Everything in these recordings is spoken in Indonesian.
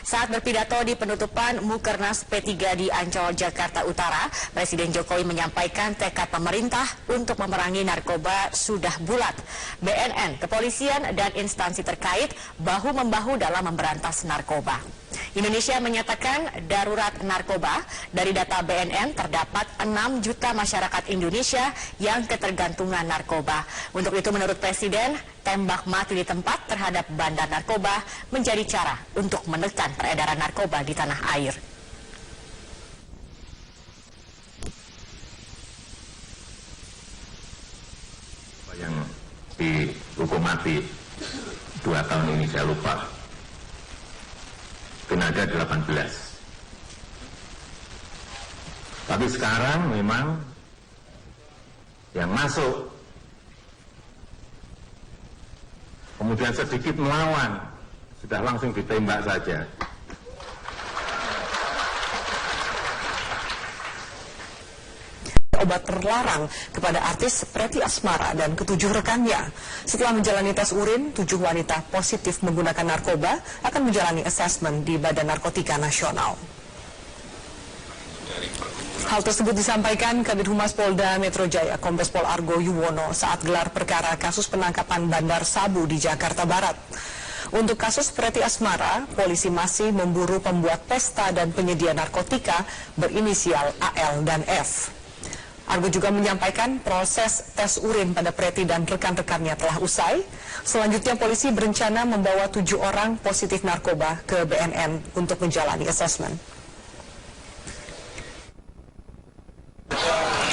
Saat berpidato di penutupan Mukernas P3 di Ancol, Jakarta Utara, Presiden Jokowi menyampaikan tekad pemerintah untuk memerangi narkoba sudah bulat. BNN, kepolisian, dan instansi terkait bahu-membahu dalam memberantas narkoba. Indonesia menyatakan darurat narkoba. Dari data BNN terdapat 6 juta masyarakat Indonesia yang ketergantungan narkoba. Untuk itu menurut Presiden, tembak mati di tempat terhadap bandar narkoba menjadi cara untuk menekan peredaran narkoba di tanah air. Yang dihukum mati 2 tahun ini saya lupa. Mungkin ada 18. Tapi sekarang memang yang masuk kemudian sedikit melawan, sudah langsung ditembak saja. Obat terlarang kepada artis Preti Asmara dan ke-7 rekannya. Setelah menjalani tes urin, 7 wanita positif menggunakan narkoba akan menjalani asesmen di Badan Narkotika Nasional. Hal tersebut disampaikan Kabid Humas Polda Metro Jaya, Kombes Pol Argo Yuwono saat gelar perkara kasus penangkapan bandar sabu di Jakarta Barat. Untuk kasus Preti Asmara, polisi masih memburu pembuat pesta dan penyedia narkotika berinisial AL dan F. Argo juga menyampaikan proses tes urin pada Preti dan rekan-rekannya telah usai. Selanjutnya polisi berencana membawa 7 orang positif narkoba ke BNN untuk menjalani asesmen.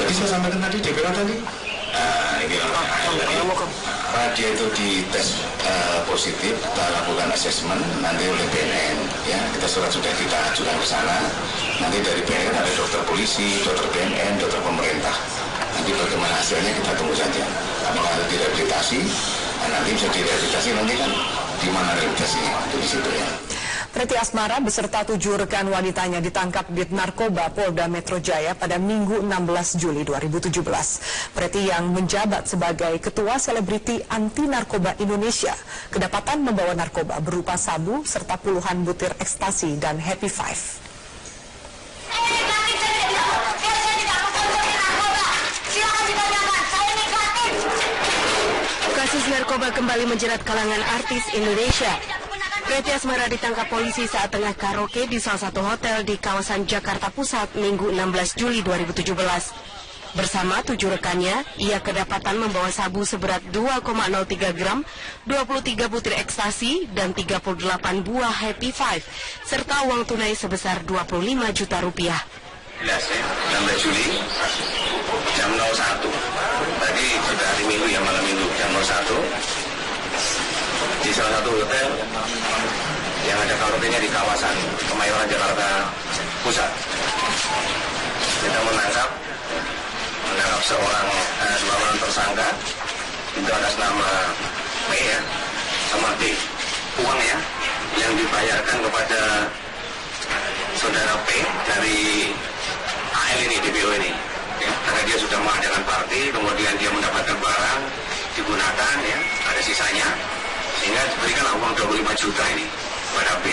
Jadi saya sampaikan tadi, DPK tadi, dia itu dites positif, kita lakukan asesmen nanti oleh BNN, ya kita sudah kita ajukan ke sana. Nanti dari BNN ada dokter polisi, dokter BNN, dokter pemerintah. Nanti bagaimana hasilnya kita tunggu saja. Apakah ada direhabilitasi? Nah, nanti bisa direhabilitasi, nanti kan di mana rehabilitasinya, itu di situ ya. Preti Asmara beserta 7 rekan wanitanya ditangkap di Narkoba Polda Metro Jaya pada Minggu 16 Juli 2017. Preti yang menjabat sebagai Ketua Selebriti Anti Narkoba Indonesia kedapatan membawa narkoba berupa sabu serta puluhan butir ekstasi dan Happy Five. Kasus narkoba kembali menjerat kalangan artis Indonesia. Preti Asmara ditangkap polisi saat tengah karaoke di salah satu hotel di kawasan Jakarta Pusat Minggu 16 Juli 2017. Bersama 7 rekannya, ia kedapatan membawa sabu seberat 2,03 gram, 23 butir ekstasi, dan 38 buah Happy Five, serta uang tunai sebesar 25 juta rupiah. 16 Juli jam 01, tadi sudah hari Minggu ya, malam Minggu jam 01. Di salah satu hotel yang ada karaoke-nya di kawasan Kemayoran, Jakarta Pusat. Kita menangkap dua orang tersangka itu atas nama P ya, sama D, uang ya, yang dibayarkan kepada saudara P dari AL ini, DPO ini ya, karena dia sudah mengadakan party, kemudian dia mendapatkan barang digunakan ya, ada sisanya, sehingga diberikan uang 25 juta ini kepada B.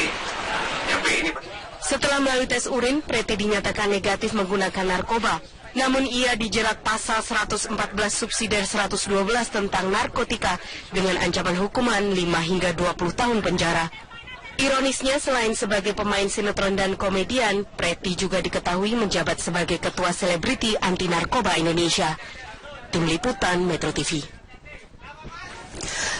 Ya, B ini. Setelah melalui tes urin, Preti dinyatakan negatif menggunakan narkoba. Namun ia dijerat pasal 114 subsidiar 112 tentang narkotika dengan ancaman hukuman 5 hingga 20 tahun penjara. Ironisnya, selain sebagai pemain sinetron dan komedian, Preti juga diketahui menjabat sebagai Ketua Selebriti Anti Narkoba Indonesia. Tim Liputan Metro TV.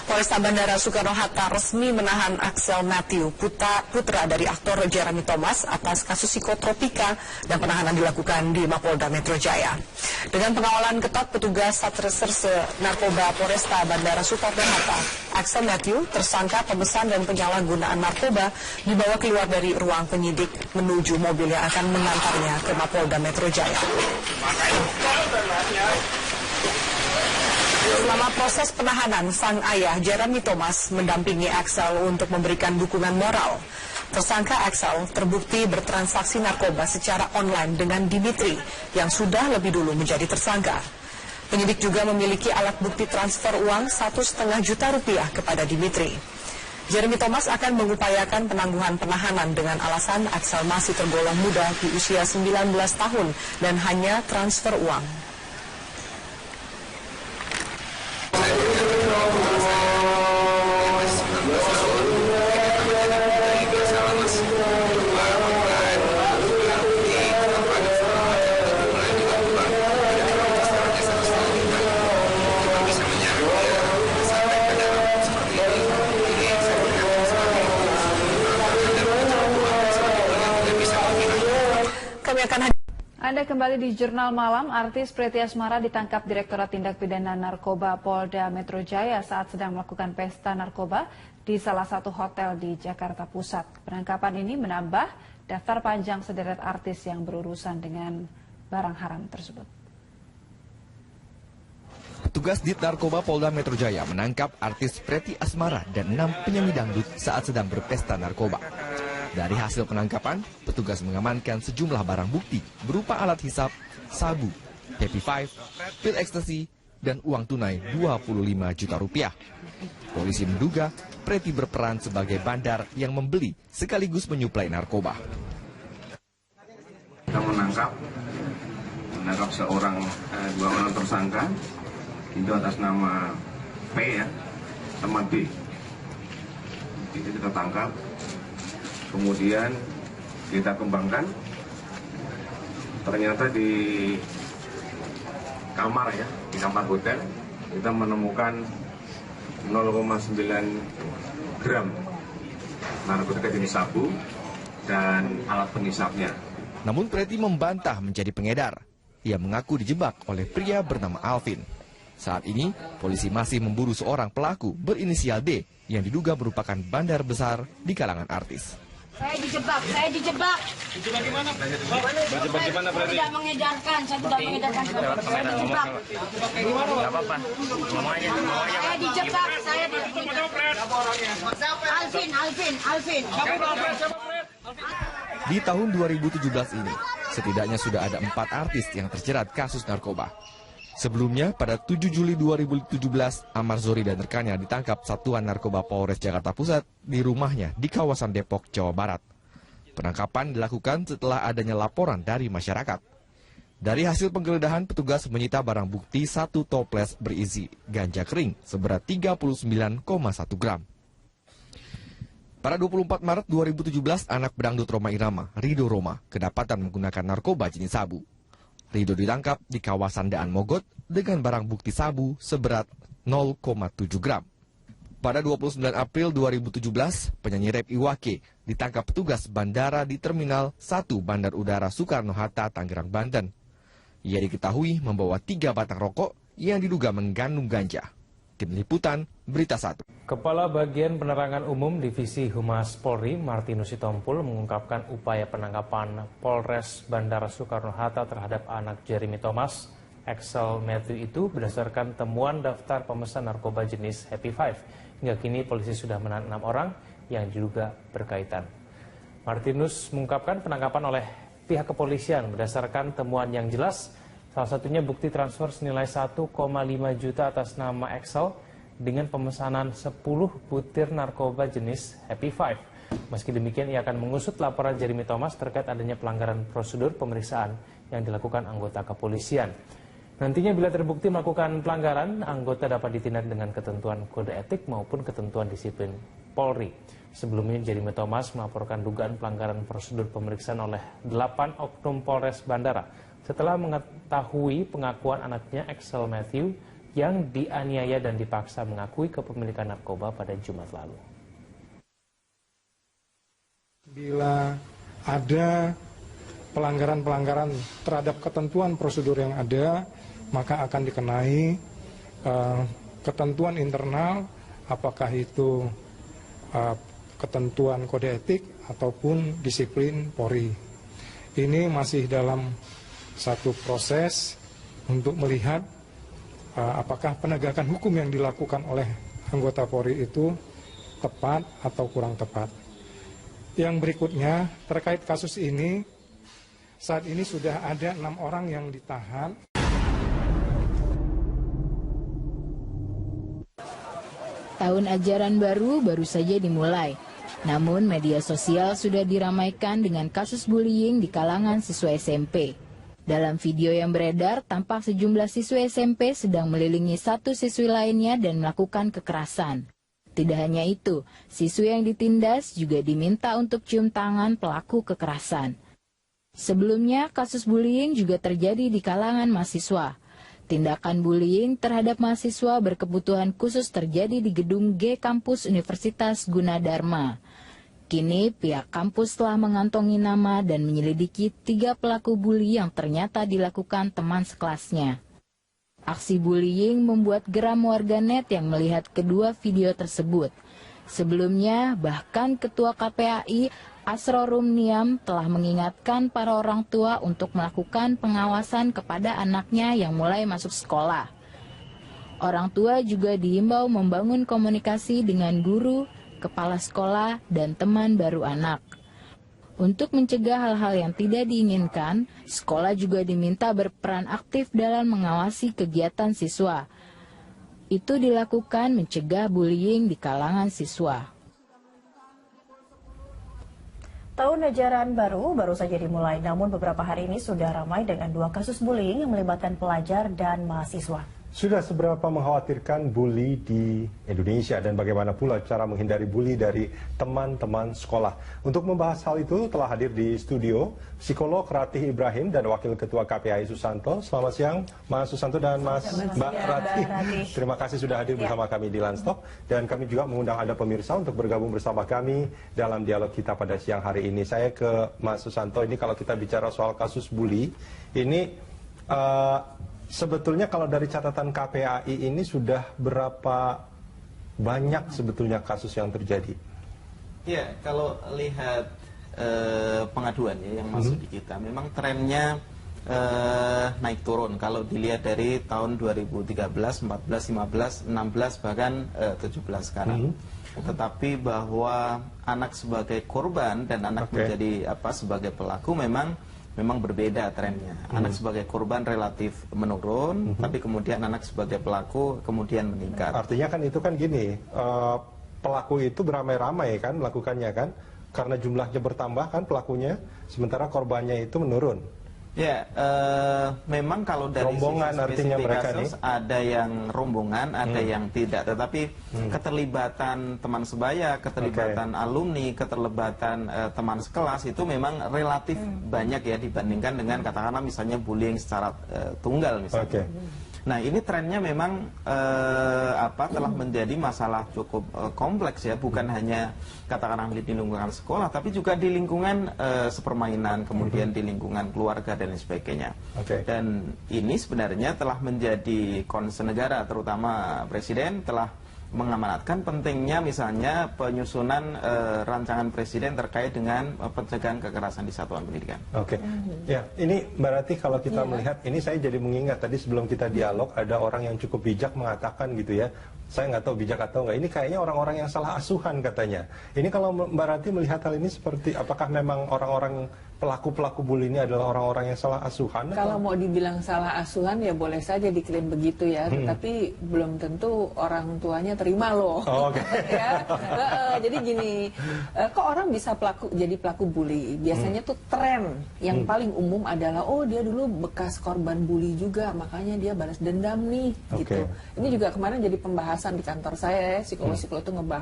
Polresta Bandara Soekarno-Hatta resmi menahan Axel Matthew, putra dari aktor Jeremy Thomas, atas kasus psikotropika, dan penahanan dilakukan di Mapolda Metro Jaya. Dengan pengawalan ketat petugas Satreserse Narkoba Polresta Bandara Soekarno-Hatta, Axel Matthew, tersangka pemesan dan penyalahgunaan narkoba, dibawa keluar dari ruang penyidik menuju mobil yang akan mengantarnya ke Mapolda Metro Jaya. Selama proses penahanan, sang ayah Jeremy Thomas mendampingi Axel untuk memberikan dukungan moral. Tersangka Axel terbukti bertransaksi narkoba secara online dengan Dimitri yang sudah lebih dulu menjadi tersangka. Penyidik juga memiliki alat bukti transfer uang 1,5 juta rupiah kepada Dimitri. Jeremy Thomas akan mengupayakan penangguhan penahanan dengan alasan Axel masih tergolong muda di usia 19 tahun dan hanya transfer uang. Anda kembali di Jurnal Malam. Artis Preti Asmara ditangkap Direktorat Tindak Pidana Narkoba Polda Metro Jaya saat sedang melakukan pesta narkoba di salah satu hotel di Jakarta Pusat. Penangkapan ini menambah daftar panjang sederet artis yang berurusan dengan barang haram tersebut. Petugas Dit Narkoba Polda Metro Jaya menangkap artis Preti Asmara dan 6 penyanyi dangdut saat sedang berpesta narkoba. Dari hasil penangkapan, petugas mengamankan sejumlah barang bukti berupa alat hisap, sabu, Happy Five, pil ekstasi, dan uang tunai 25 juta rupiah. Polisi menduga Preti berperan sebagai bandar yang membeli sekaligus menyuplai narkoba. Kita menangkap dua orang tersangka, itu atas nama P ya, sama D. Itu kita tangkap. Kemudian kita kembangkan, ternyata di kamar ya, di kamar hotel, kita menemukan 0,9 gram narkotika jenis sabu dan alat penghisapnya. Namun Preti membantah menjadi pengedar. Ia mengaku dijebak oleh pria bernama Alvin. Saat ini, polisi masih memburu seorang pelaku berinisial D yang diduga merupakan bandar besar di kalangan artis. Saya dijebak. Dijebak gimana? Dijebak gimana, Preti? Saya tidak mengedarkan, saya dijebak. Gak apa-apa, ngomong aja. Saya dijebak. Alvin. Di tahun 2017 ini, setidaknya sudah ada 4 artis yang terjerat kasus narkoba. Sebelumnya, pada 7 Juli 2017, Amar Zori dan rekannya ditangkap Satuan Narkoba Polres Jakarta Pusat di rumahnya di kawasan Depok, Jawa Barat. Penangkapan dilakukan setelah adanya laporan dari masyarakat. Dari hasil penggeledahan, petugas menyita barang bukti 1 toples berisi ganja kering seberat 39,1 gram. Pada 24 Maret 2017, anak pedangdut Rhoma Irama, Ridho Roma, kedapatan menggunakan narkoba jenis sabu. Ridho ditangkap di kawasan Daan Mogot dengan barang bukti sabu seberat 0,7 gram. Pada 29 April 2017, penyanyi rap Iwake ditangkap petugas bandara di Terminal 1 Bandar Udara Soekarno-Hatta, Tangerang, Banten. Ia diketahui membawa 3 batang rokok yang diduga mengandung ganja. Tim Liputan, Berita 1. Kepala Bagian Penerangan Umum Divisi Humas Polri, Martinus Sitompul, mengungkapkan upaya penangkapan Polres Bandara Soekarno-Hatta terhadap anak Jeremy Thomas, Axel Matthew itu berdasarkan temuan daftar pemesan narkoba jenis Happy Five. Hingga kini polisi sudah menahan 6 orang yang diduga berkaitan. Martinus mengungkapkan penangkapan oleh pihak kepolisian berdasarkan temuan yang jelas. Salah satunya bukti transfer senilai 1,5 juta atas nama Axel dengan pemesanan 10 butir narkoba jenis Happy Five. Meski demikian, ia akan mengusut laporan Jeremy Thomas terkait adanya pelanggaran prosedur pemeriksaan yang dilakukan anggota kepolisian. Nantinya bila terbukti melakukan pelanggaran, anggota dapat ditindak dengan ketentuan kode etik maupun ketentuan disiplin Polri. Sebelumnya, Jeremy Thomas melaporkan dugaan pelanggaran prosedur pemeriksaan oleh 8 oknum Polres Bandara setelah mengetahui pengakuan anaknya Axel Matthew yang dianiaya dan dipaksa mengakui kepemilikan narkoba pada Jumat lalu. Bila ada pelanggaran-pelanggaran terhadap ketentuan prosedur yang ada, maka akan dikenai ketentuan internal, apakah itu ketentuan kode etik ataupun disiplin Polri. Ini masih dalam satu proses untuk melihat apakah penegakan hukum yang dilakukan oleh anggota Polri itu tepat atau kurang tepat. Yang berikutnya, terkait kasus ini, saat ini sudah ada 6 orang yang ditahan. Tahun ajaran baru saja dimulai. Namun media sosial sudah diramaikan dengan kasus bullying di kalangan siswa SMP. Dalam video yang beredar, tampak sejumlah siswa SMP sedang melilingi satu siswi lainnya dan melakukan kekerasan. Tidak hanya itu, siswi yang ditindas juga diminta untuk cium tangan pelaku kekerasan. Sebelumnya, kasus bullying juga terjadi di kalangan mahasiswa. Tindakan bullying terhadap mahasiswa berkebutuhan khusus terjadi di gedung G Kampus Universitas Gunadarma. Kini pihak kampus telah mengantongi nama dan menyelidiki 3 pelaku bully yang ternyata dilakukan teman sekelasnya. Aksi bullying membuat geram warganet yang melihat kedua video tersebut. Sebelumnya, bahkan Ketua KPAI Asrorum Niam telah mengingatkan para orang tua untuk melakukan pengawasan kepada anaknya yang mulai masuk sekolah. Orang tua juga diimbau membangun komunikasi dengan guru, kepala sekolah, dan teman baru anak. Untuk mencegah hal-hal yang tidak diinginkan, sekolah juga diminta berperan aktif dalam mengawasi kegiatan siswa. Itu dilakukan mencegah bullying di kalangan siswa. Tahun ajaran baru saja dimulai, namun beberapa hari ini sudah ramai dengan 2 kasus bullying yang melibatkan pelajar dan mahasiswa. Sudah seberapa mengkhawatirkan bully di Indonesia dan bagaimana pula cara menghindari bully dari teman-teman sekolah. Untuk membahas hal itu telah hadir di studio psikolog Ratih Ibrahim dan Wakil Ketua KPAI Susanto. Selamat siang Mas Susanto dan Mbak Ratih. Terima kasih sudah hadir bersama kami di Landstalk. Dan kami juga mengundang Anda pemirsa untuk bergabung bersama kami dalam dialog kita pada siang hari ini. Saya ke Mas Susanto, ini kalau kita bicara soal kasus bully, ini sebetulnya kalau dari catatan KPAI ini sudah berapa banyak sebetulnya kasus yang terjadi? Ya, kalau lihat pengaduan ya yang masuk di kita, memang trennya naik turun. Kalau dilihat dari tahun 2013, 14, 15, 16 bahkan 17 sekarang. Tetapi bahwa anak sebagai korban dan anak menjadi sebagai pelaku memang berbeda trennya. Anak sebagai korban relatif menurun, tapi kemudian anak sebagai pelaku kemudian meningkat. Artinya kan itu kan gini, pelaku itu beramai-ramai kan melakukannya kan, karena jumlahnya bertambah kan pelakunya, sementara korbannya itu menurun. Ya, memang kalau dari rombongan sisi artinya mereka kasus, nih ada yang rombongan, ada yang tidak. Tetapi keterlibatan teman sebaya, keterlibatan alumni, keterlibatan teman sekelas itu memang relatif banyak ya dibandingkan dengan katakanlah misalnya bullying secara tunggal misalnya. Nah, ini trennya memang telah menjadi masalah cukup kompleks ya, bukan hanya katakanlah di lingkungan sekolah, tapi juga di lingkungan sepermainan, kemudian di lingkungan keluarga dan sebagainya. Dan ini sebenarnya telah menjadi concern negara, terutama Presiden telah mengamanatkan pentingnya misalnya penyusunan rancangan presiden terkait dengan pencegahan kekerasan di satuan pendidikan. Ya, ini Mbak Ratih kalau kita melihat, ini saya jadi mengingat tadi sebelum kita dialog ada orang yang cukup bijak mengatakan gitu ya, saya nggak tahu bijak atau nggak, ini kayaknya orang-orang yang salah asuhan katanya. Ini kalau Mbak Ratih melihat hal ini seperti, apakah memang orang-orang pelaku-pelaku bully ini adalah orang-orang yang salah asuhan? Kalau mau dibilang salah asuhan ya boleh saja diklaim begitu ya, tetapi belum tentu orang tuanya terima loh. Ya, jadi gini, kok orang bisa jadi pelaku bully? Biasanya tuh tren yang paling umum adalah dia dulu bekas korban bully juga, makanya dia balas dendam nih, gitu. Ini juga kemarin jadi pembahasan di kantor saya, psikolog-psikolog itu ngebahas